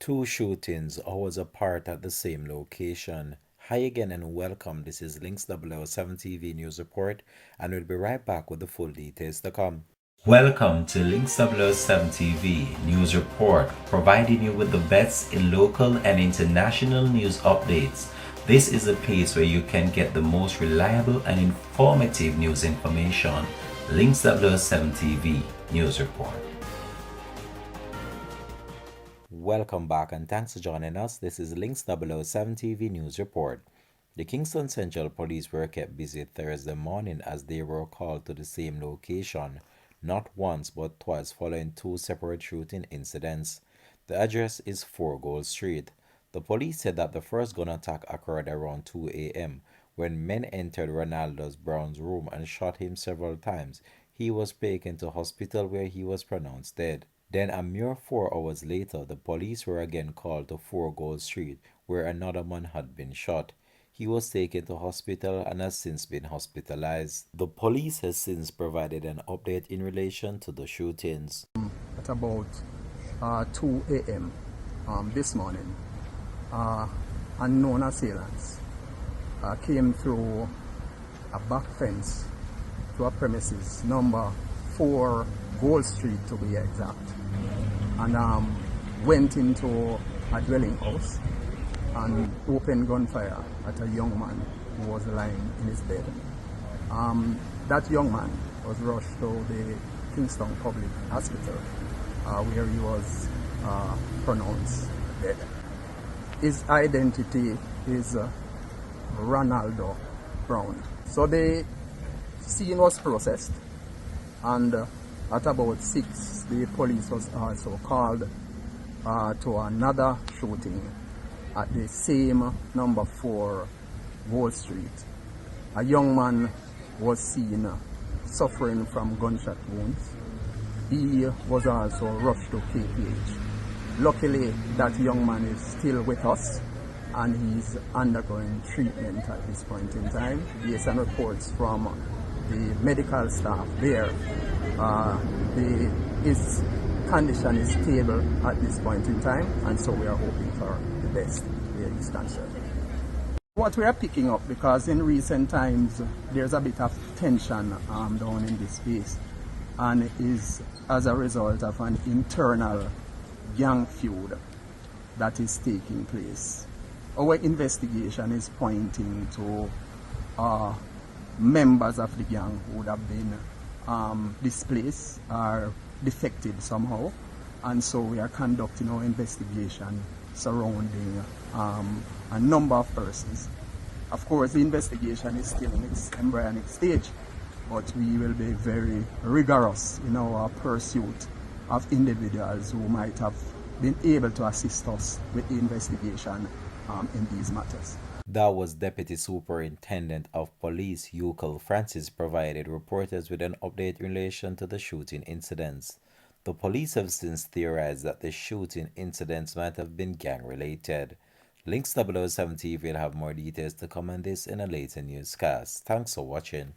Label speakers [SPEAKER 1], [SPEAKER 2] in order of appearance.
[SPEAKER 1] Two shootings hours apart at the same location. Hi again and welcome. This is Links 007 TV News Report, and we'll be right back with the full details to come. Welcome to Links 007 TV News Report, providing you with the best in local and international news updates. This is a place where you can get the most reliable and informative news information. Links 007 TV News Report. Welcome back and thanks for joining us. This is Links 007 TV News Report. The Kingston Central Police were kept busy Thursday morning as they were called to the same location, not once but twice, following two separate shooting incidents. The address is 4 Gold Street. The police said that the first gun attack occurred around 2 a.m. when men entered Ronaldo Brown's room and shot him several times. He was taken to hospital where he was pronounced dead. Then, a mere 4 hours later, the police were again called to 4 Gold Street, where another man had been shot. He was taken to hospital and has since been hospitalized. The police has since provided an update in relation to the shootings.
[SPEAKER 2] At about 2 a.m. This morning, unknown assailants came through a back fence to a premises, number 4 Gold Street to be exact, and went into a dwelling house and opened gunfire at a young man who was lying in his bed. That young man was rushed to the Kingston Public Hospital where he was pronounced dead. His identity is Ronaldo Brown. So the scene was processed, and at about 6, the police was also called to another shooting at the same number 4 Wall Street. A young man was seen suffering from gunshot wounds. He was also rushed to KPH. Luckily, that young man is still with us and he's undergoing treatment at this point in time. Based on reports from the medical staff there, his condition is stable at this point in time, and so we are hoping for the best where he's concerned. What we are picking up, because in recent times there's a bit of tension down in this space, and it is as a result of an internal gang feud that is taking place. Our investigation is pointing to members of the gang who would have been displaced or defected somehow, and so we are conducting our investigation surrounding a number of persons. Of course, the investigation is still in its embryonic stage, but we will be very rigorous in our pursuit of individuals who might have been able to assist us with the investigation in these matters.
[SPEAKER 1] That was Deputy Superintendent of Police Yukel Francis provided reporters with an update in relation to the shooting incidents. The police have since theorized that the shooting incidents might have been gang-related. Links 007 TV will have more details to come on this in a later newscast. Thanks for watching.